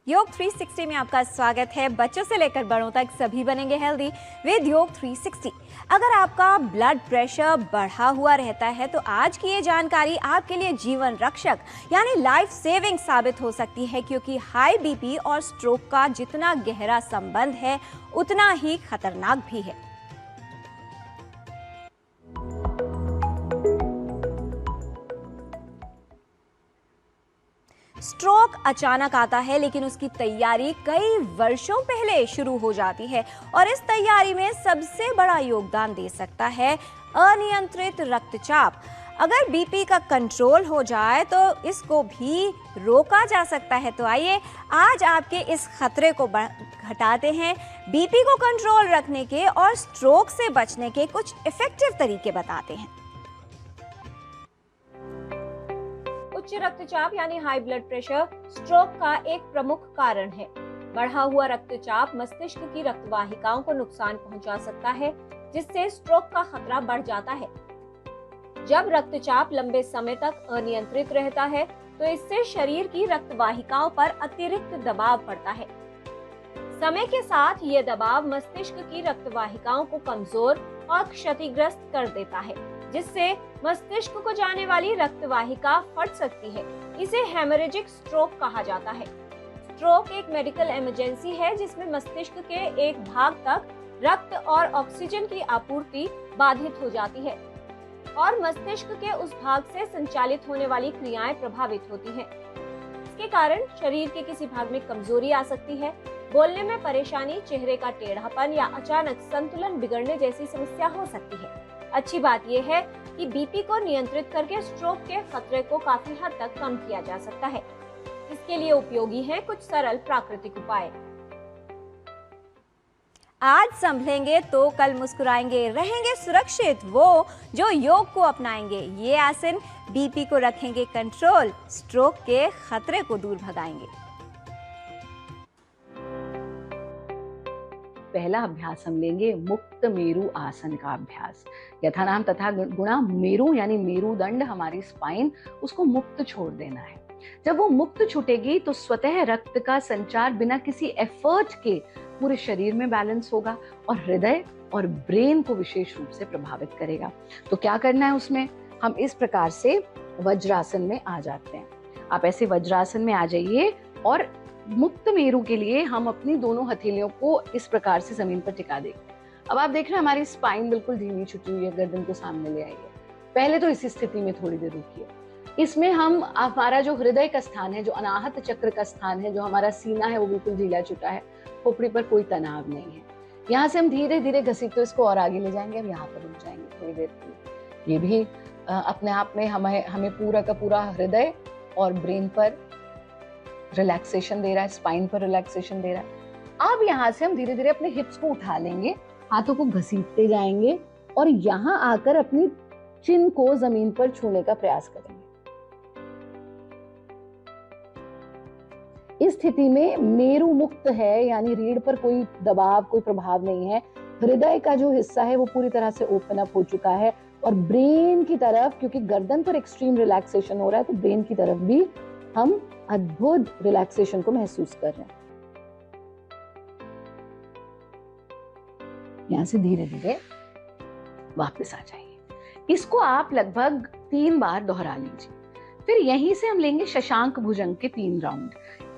योग 360 में आपका स्वागत है। बच्चों से लेकर बड़ों तक सभी बनेंगे हेल्दी विद योग 360। अगर आपका ब्लड प्रेशर बढ़ा हुआ रहता है तो आज की ये जानकारी आपके लिए जीवन रक्षक यानी लाइफ सेविंग साबित हो सकती है, क्योंकि हाई बीपी और स्ट्रोक का जितना गहरा संबंध है उतना ही खतरनाक भी है। स्ट्रोक अचानक आता है, लेकिन उसकी तैयारी कई वर्षों पहले शुरू हो जाती है और इस तैयारी में सबसे बड़ा योगदान दे सकता है अनियंत्रित रक्तचाप। अगर बीपी का कंट्रोल हो जाए तो इसको भी रोका जा सकता है। तो आइए आज आपके इस खतरे को घटाते हैं, बीपी को कंट्रोल रखने के और स्ट्रोक से बचने के कुछ इफेक्टिव तरीके बताते हैं। उच्च रक्तचाप यानी हाई ब्लड प्रेशर स्ट्रोक का एक प्रमुख कारण है। बढ़ा हुआ रक्तचाप मस्तिष्क की रक्तवाहिकाओं को नुकसान पहुंचा सकता है, जिससे स्ट्रोक का खतरा बढ़ जाता है। जब रक्तचाप लंबे समय तक अनियंत्रित रहता है तो इससे शरीर की रक्तवाहिकाओं पर अतिरिक्त दबाव पड़ता है। समय के साथ ये दबाव मस्तिष्क की रक्तवाहिकाओं को कमजोर और क्षतिग्रस्त कर देता है, जिससे मस्तिष्क को जाने वाली रक्तवाहिका फट सकती है। इसे हेमरेजिक स्ट्रोक कहा जाता है। स्ट्रोक एक मेडिकल इमरजेंसी है जिसमें मस्तिष्क के एक भाग तक रक्त और ऑक्सीजन की आपूर्ति बाधित हो जाती है और मस्तिष्क के उस भाग से संचालित होने वाली क्रियाएं प्रभावित होती हैं। इसके कारण शरीर के किसी भाग में कमजोरी आ सकती है, बोलने में परेशानी, चेहरे का टेढ़ापन या अचानक संतुलन बिगड़ने जैसी समस्या हो सकती है। अच्छी बात यह है कि बीपी को नियंत्रित करके स्ट्रोक के खतरे को काफी हद तक कम किया जा सकता है। इसके लिए उपयोगी हैं कुछ सरल प्राकृतिक उपाय। आज संभलेंगे तो कल मुस्कुराएंगे, रहेंगे सुरक्षित वो जो योग को अपनाएंगे। ये आसन बीपी को रखेंगे कंट्रोल, स्ट्रोक के खतरे को दूर भगाएंगे। पहला अभ्यास हम लेंगे मुक्त मेरु आसन का अभ्यास। यथा नाम तथा गुणा मेरु यानी मेरुदंड, हमारी स्पाइन, उसको मुक्त छोड़ देना है। जब वो मुक्त छूटेगी तो स्वतः रक्त का संचार बिना किसी एफर्ट के पूरे शरीर में बैलेंस होगा और हृदय और ब्रेन को विशेष रूप से प्रभावित करेगा। तो क्या करना है उसमें, हम इस प्रकार से वज्रासन में आ जाते हैं। आप ऐसे वज्रासन में आ जाइए और मुक्त मेरु के लिए हम अपनी दोनों हथेलियों को इस प्रकार से जमीन पर टिका देंगे। अब आप देख रहे हैं हमारी स्पाइन बिल्कुल ढीली छुटी हुई है, गर्दन को सामने ले आइए। पहले तो इसी स्थिति में थोड़ी देर रुकिए। इसमें हम हमारा जो हृदय का स्थान है, जो अनाहत चक्र का स्थान है, जो हमारा सीना है, वो बिल्कुल ढीला छुटा है, खोपड़ी पर कोई तनाव नहीं है। यहाँ से हम धीरे धीरे घसीटते इसको और आगे ले जाएंगे। अब यहाँ पर रुक जाएंगे थोड़ी देर के लिए। ये भी अपने आप में हमें पूरा का पूरा हृदय और ब्रेन पर रिलैक्सेशन दे रहा है, स्पाइन पर रिलैक्सेशन दे रहा है। अब यहाँ से हम धीरे धीरे अपने हिप्स को उठा लेंगे, हाथों को घसीटते जाएंगे और यहाँ आकर अपनी चिन को जमीन पर छूने का प्रयास करेंगे। इस स्थिति में मेरु मुक्त है, यानी रीढ़ पर कोई दबाव, कोई प्रभाव नहीं है। हृदय का जो हिस्सा है वो पूरी तरह से ओपन अप हो चुका है और ब्रेन की तरफ, क्योंकि गर्दन पर एक्सट्रीम रिलैक्सेशन हो रहा है, तो ब्रेन की तरफ भी हम अद्भुत रिलैक्सेशन को महसूस कर रहे हैं। यहां से धीरे धीरे वापस आ जाइए। इसको आप लगभग 3 बार दोहरा लीजिए। फिर यहीं से हम लेंगे शशांक भुजंग के 3 राउंड।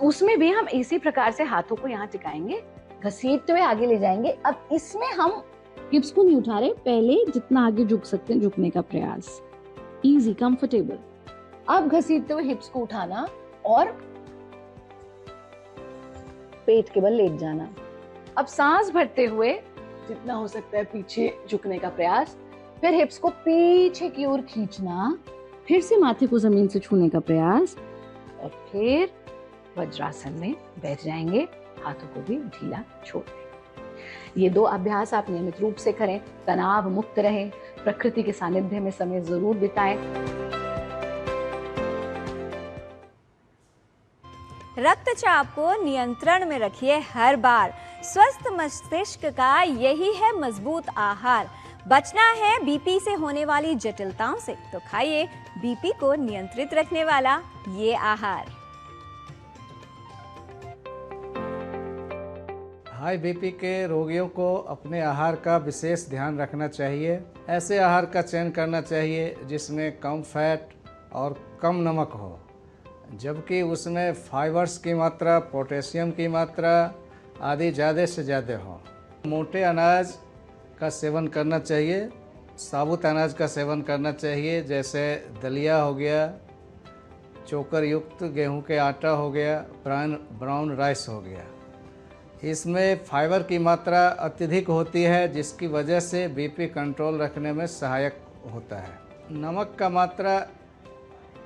उसमें भी हम इसी प्रकार से हाथों को यहाँ टिकाएंगे, घसीटते हुए आगे ले जाएंगे। अब इसमें हम हिप्स को नहीं उठा रहे, पहले जितना आगे झुक सकते हैं झुकने का प्रयास, इजी, कंफर्टेबल। अब घसीटते हुए हिप्स को उठाना और पेट के बल लेट जाना। अब सांस भरते हुए जितना हो सकता है पीछे झुकने का प्रयास, फिर हिप्स को पीछे की ओर खींचना, फिर से माथे को जमीन से छूने का प्रयास और फिर वज्रासन में बैठ जाएंगे, हाथों को भी ढीला छोड़ दें। ये 2 अभ्यास आप नियमित रूप से करें, तनाव मुक्त रहें, प्रकृति के सानिध्य में समय जरूर बिताएं। रक्तचाप को नियंत्रण में रखिए हर बार। स्वस्थ मस्तिष्क का यही है मजबूत आहार। बचना है बीपी से होने वाली जटिलताओं से, तो खाइए बीपी को नियंत्रित रखने वाला ये आहार। हाई बीपी के रोगियों को अपने आहार का विशेष ध्यान रखना चाहिए। ऐसे आहार का चयन करना चाहिए जिसमें कम फैट और कम नमक हो, जबकि उसमें फाइबर्स की मात्रा, पोटेशियम की मात्रा आदि ज़्यादा से ज़्यादा हो। मोटे अनाज का सेवन करना चाहिए, साबुत अनाज का सेवन करना चाहिए, जैसे दलिया हो गया, चोकर युक्त गेहूं के आटा हो गया, ब्राउन राइस हो गया। इसमें फाइबर की मात्रा अत्यधिक होती है, जिसकी वजह से बीपी कंट्रोल रखने में सहायक होता है। नमक का मात्रा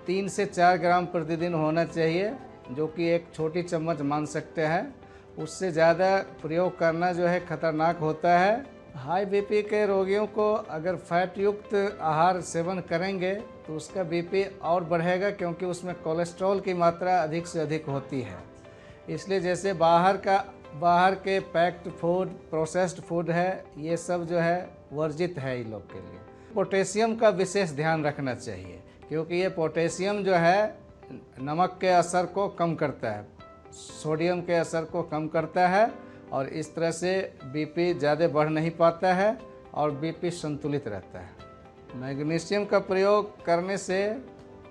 3 से 4 ग्राम प्रतिदिन होना चाहिए, जो कि एक छोटी चम्मच मान सकते हैं। उससे ज़्यादा प्रयोग करना जो है खतरनाक होता है। हाई बीपी के रोगियों को अगर फैट युक्त आहार सेवन करेंगे तो उसका बीपी और बढ़ेगा, क्योंकि उसमें कोलेस्ट्रॉल की मात्रा अधिक से अधिक होती है। इसलिए जैसे बाहर के पैक्ड फूड, प्रोसेस्ड फूड है, ये सब जो है वर्जित है इन लोग के लिए। पोटेशियम का विशेष ध्यान रखना चाहिए, क्योंकि ये पोटेशियम जो है नमक के असर को कम करता है, सोडियम के असर को कम करता है, और इस तरह से बीपी ज़्यादा बढ़ नहीं पाता है और बीपी संतुलित रहता है। मैग्नीशियम का प्रयोग करने से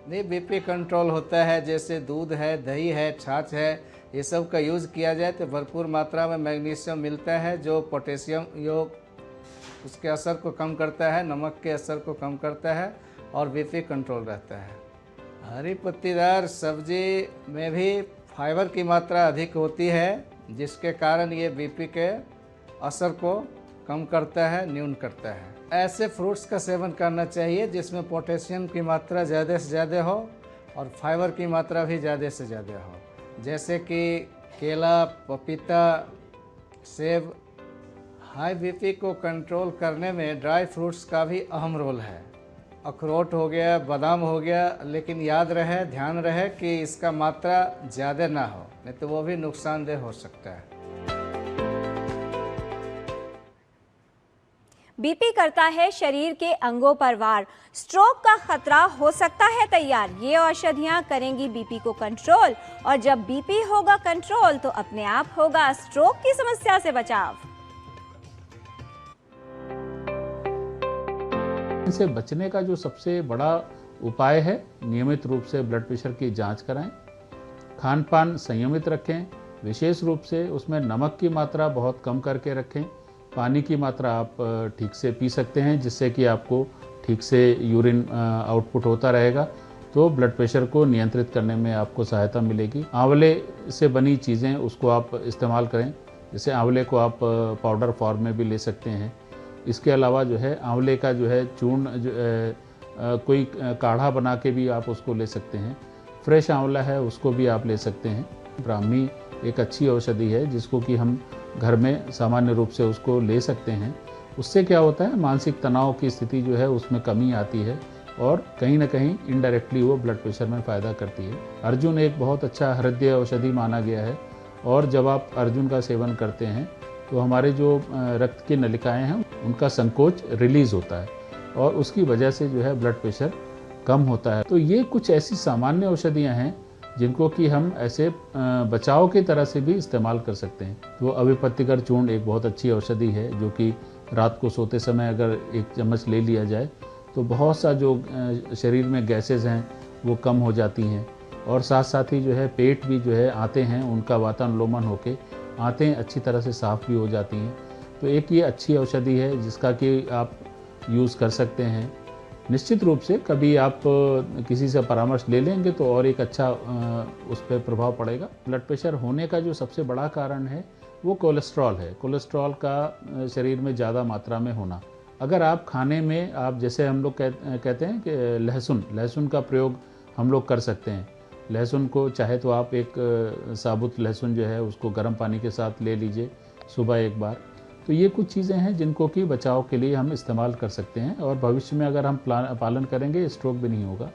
भी बीपी कंट्रोल होता है। जैसे दूध है, दही है, छाछ है, ये सब का यूज़ किया जाए तो भरपूर मात्रा में मैग्नीशियम मिलता है, जो पोटेशियम उसके असर को कम करता है, नमक के असर को कम करता है और बीपी कंट्रोल रहता है। हरी पत्तीदार सब्जी में भी फाइबर की मात्रा अधिक होती है, जिसके कारण ये बीपी के असर को कम करता है, न्यून करता है। ऐसे फ्रूट्स का सेवन करना चाहिए जिसमें पोटेशियम की मात्रा ज़्यादा से ज़्यादा हो और फाइबर की मात्रा भी ज़्यादा से ज़्यादा हो, जैसे कि केला, पपीता, सेब। हाई बीपी को कंट्रोल करने में ड्राई फ्रूट्स का भी अहम रोल है। अखरोट हो गया, बादाम हो गया, लेकिन याद रहे, ध्यान रहे कि इसका मात्रा ज़्यादा ना हो, नहीं तो वो भी नुकसानदेह हो सकता है। बीपी करता है शरीर के अंगों पर वार, स्ट्रोक का खतरा हो सकता है तैयार। ये औषधियां करेंगी बीपी को कंट्रोल, और जब बीपी होगा कंट्रोल तो अपने आप होगा स्ट्रोक की समस्या से बचाव। इनसे बचने का जो सबसे बड़ा उपाय है, नियमित रूप से ब्लड प्रेशर की जांच कराएं, खान पान संयमित रखें, विशेष रूप से उसमें नमक की मात्रा बहुत कम करके रखें, पानी की मात्रा आप ठीक से पी सकते हैं, जिससे कि आपको ठीक से यूरिन आउटपुट होता रहेगा, तो ब्लड प्रेशर को नियंत्रित करने में आपको सहायता मिलेगी। आंवले से बनी चीज़ें उसको आप इस्तेमाल करें, जैसे आंवले को आप पाउडर फॉर्म में भी ले सकते हैं। इसके अलावा जो है आंवले का जो है चूर्ण कोई काढ़ा बना के भी आप उसको ले सकते हैं। फ्रेश आंवला है उसको भी आप ले सकते हैं। ब्राह्मी एक अच्छी औषधि है जिसको कि हम घर में सामान्य रूप से उसको ले सकते हैं। उससे क्या होता है, मानसिक तनाव की स्थिति जो है उसमें कमी आती है और कहीं ना कहीं इनडायरेक्टली वो ब्लड प्रेशर में फ़ायदा करती है। अर्जुन एक बहुत अच्छा हृदय औषधि माना गया है, और जब आप अर्जुन का सेवन करते हैं तो हमारे जो रक्त की नलिकाएं हैं उनका संकोच रिलीज़ होता है और उसकी वजह से जो है ब्लड प्रेशर कम होता है। तो ये कुछ ऐसी सामान्य औषधियाँ हैं जिनको कि हम ऐसे बचाव की तरह से भी इस्तेमाल कर सकते हैं। तो अविपत्तिकर चूर्ण एक बहुत अच्छी औषधि है, जो कि रात को सोते समय अगर 1 चम्मच ले लिया जाए तो बहुत सा जो शरीर में गैसेज हैं वो कम हो जाती हैं, और साथ साथ ही जो है पेट भी जो है आते हैं उनका वातानुलोमन होके आते हैं अच्छी तरह से साफ़ भी हो जाती हैं। तो एक ये अच्छी औषधि है जिसका कि आप यूज़ कर सकते हैं। निश्चित रूप से कभी आप किसी से परामर्श ले लेंगे तो और एक अच्छा उस पर प्रभाव पड़ेगा। ब्लड प्रेशर होने का जो सबसे बड़ा कारण है वो कोलेस्ट्रॉल है। कोलेस्ट्रॉल का शरीर में ज़्यादा मात्रा में होना। अगर आप खाने में आप जैसे हम लोग कहते हैं कि लहसुन का प्रयोग हम लोग कर सकते हैं। लहसुन को चाहे तो आप एक साबुत लहसुन जो है उसको गर्म पानी के साथ ले लीजिए सुबह एक बार। तो ये कुछ चीज़ें हैं जिनको कि बचाव के लिए हम इस्तेमाल कर सकते हैं, और भविष्य में अगर हम पालन करेंगे स्ट्रोक भी नहीं होगा।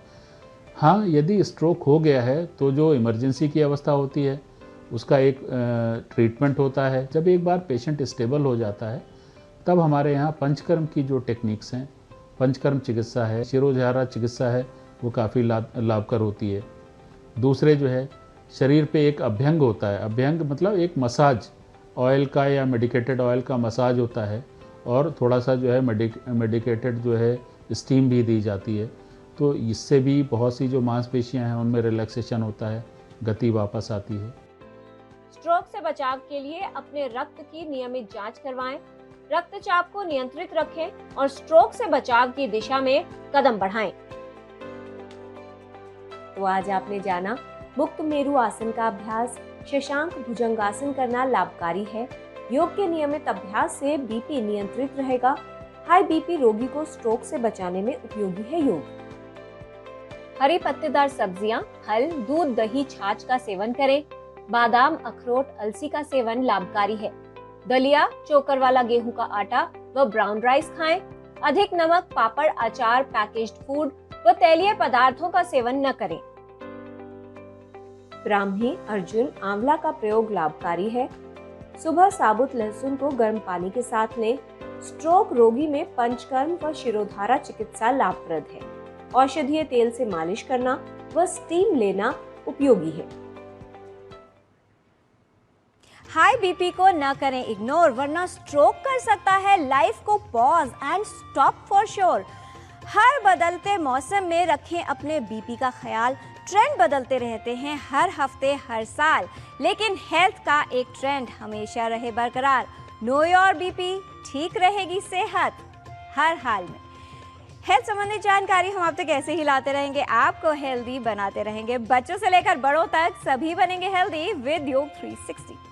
हाँ, यदि स्ट्रोक हो गया है तो जो इमरजेंसी की अवस्था होती है उसका एक ट्रीटमेंट होता है। जब एक बार पेशेंट स्टेबल हो जाता है तब हमारे यहाँ पंचकर्म की जो टेक्निक्स हैं, पंचकर्म चिकित्सा है, शिरोधारा चिकित्सा है, वो काफ़ी लाभकर होती है। दूसरे जो है शरीर पे एक अभ्यंग होता है। अभ्यंग मतलब एक मसाज ऑयल का या मेडिकेटेड ऑयल का मसाज होता है और थोड़ा सा जो है मेडिकेटेड जो है स्टीम भी दी जाती है। तो इससे भी बहुत सी जो मांसपेशियां हैं उनमें रिलैक्सेशन होता है, गति वापस आती है। स्ट्रोक से बचाव के लिए अपने रक्त की नियमित जांच करवाएं, रक्तचाप को नियंत्रित रखें और स्ट्रोक से बचाव की दिशा में कदम बढ़ाएं। तो आज आपने जाना मुक्त मेरु आसन का अभ्यास, शशांक भुजंगासन करना लाभकारी है। योग के नियमित अभ्यास से बीपी नियंत्रित रहेगा। हाई बीपी रोगी को स्ट्रोक से बचाने में उपयोगी है योग। हरी पत्तेदार सब्जियां, फल, दूध, दही, छाछ का सेवन करें। बादाम, अखरोट, अलसी का सेवन लाभकारी है। दलिया, चोकर वाला गेहूं का आटा व ब्राउन राइस खाएं। अधिक नमक, पापड़, अचार, पैकेज्ड फूड व तैलीय पदार्थों का सेवन न करें। ब्राह्मी, अर्जुन, आंवला का प्रयोग लाभकारी है। सुबह साबुत लहसुन को गर्म पानी के साथ लें। स्ट्रोक रोगी में पंचकर्म व शिरोधारा चिकित्सा लाभप्रद है। औषधीय तेल से मालिश करना व स्टीम लेना उपयोगी है। हाई बीपी को न करें इग्नोर, वरना स्ट्रोक कर सकता है लाइफ को pause and stop for sure. हर बदलते मौसम में रखें अपने बीपी का ख्याल। ट्रेंड बदलते रहते हैं हर हफ्ते, हर साल, लेकिन हेल्थ का एक ट्रेंड हमेशा रहे बरकरार। नो योर बीपी, ठीक रहेगी सेहत हर हाल में। हेल्थ संबंधी जानकारी हम आप तक ऐसे ही लाते रहेंगे, आपको हेल्दी बनाते रहेंगे। बच्चों से लेकर बड़ों तक सभी बनेंगे हेल्दी विद योग 360।